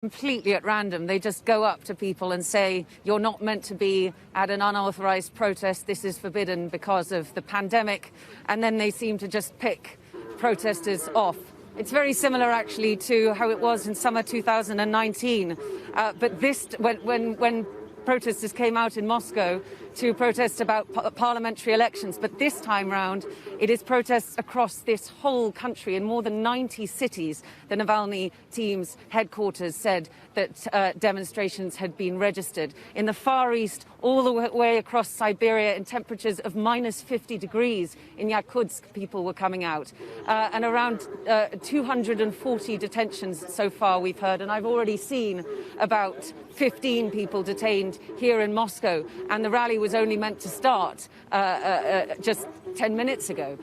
Completely at random. They just go up to people and say, you're not meant to be at an unauthorized protest. This is forbidden because of the pandemic. And then they seem to just pick protesters off. It's very similar, actually, to how it was in summer 2019. But this, when protesters came out in Moscow to protest about parliamentary elections. But this time round, it is protests across this whole country. In more than 90 cities, the Navalny team's headquarters said that demonstrations had been registered. In the Far East, all the way across Siberia, in temperatures of minus 50 degrees in Yakutsk, people were coming out. And around 240 detentions so far, we've heard. And I've already seen about 15 people detained here in Moscow. And the rally was only meant to start just 10 minutes ago.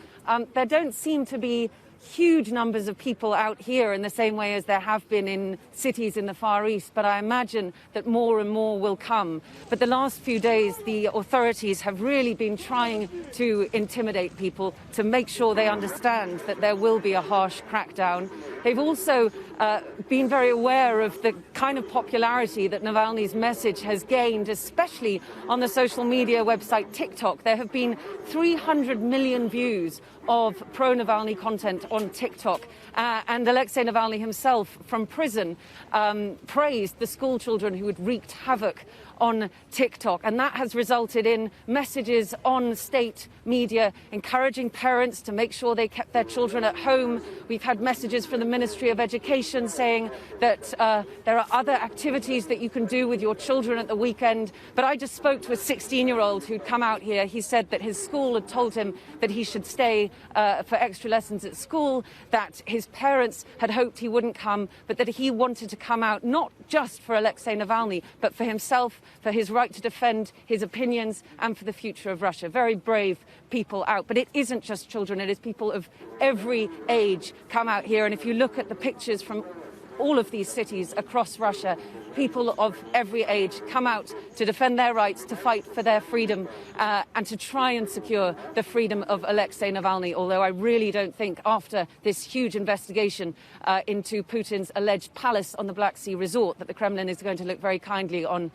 There don't seem to be huge numbers of people out here in the same way as there have been in cities in the Far East, but I imagine that more and more will come. But the last few days, the authorities have really been trying to intimidate people, to make sure they understand that there will be a harsh crackdown. They've also been very aware of the kind of popularity that Navalny's message has gained, especially on the social media website TikTok. There have been 300 million views of pro-Navalny content on TikTok. And Alexei Navalny himself from prison praised the school children who had wreaked havoc on TikTok. And that has resulted in messages on state media encouraging parents to make sure they kept their children at home. We've had messages from the Ministry of Education saying that there are other activities that you can do with your children at the weekend. But I just spoke to a 16-year-old who'd come out here. He said that his school had told him that he should stay for extra lessons at school, that his parents had hoped he wouldn't come, but that he wanted to come out not just for Alexei Navalny, but for himself, for his right to defend his opinions and for the future of Russia. Very brave people out. But it isn't just children, it is people of every age come out here. And if you look at the pictures from all of these cities across Russia, people of every age come out to defend their rights, to fight for their freedom and to try and secure the freedom of Alexei Navalny, although I really don't think after this huge investigation into Putin's alleged palace on the Black Sea resort that the Kremlin is going to look very kindly on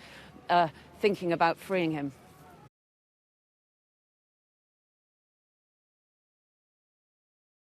thinking about freeing him.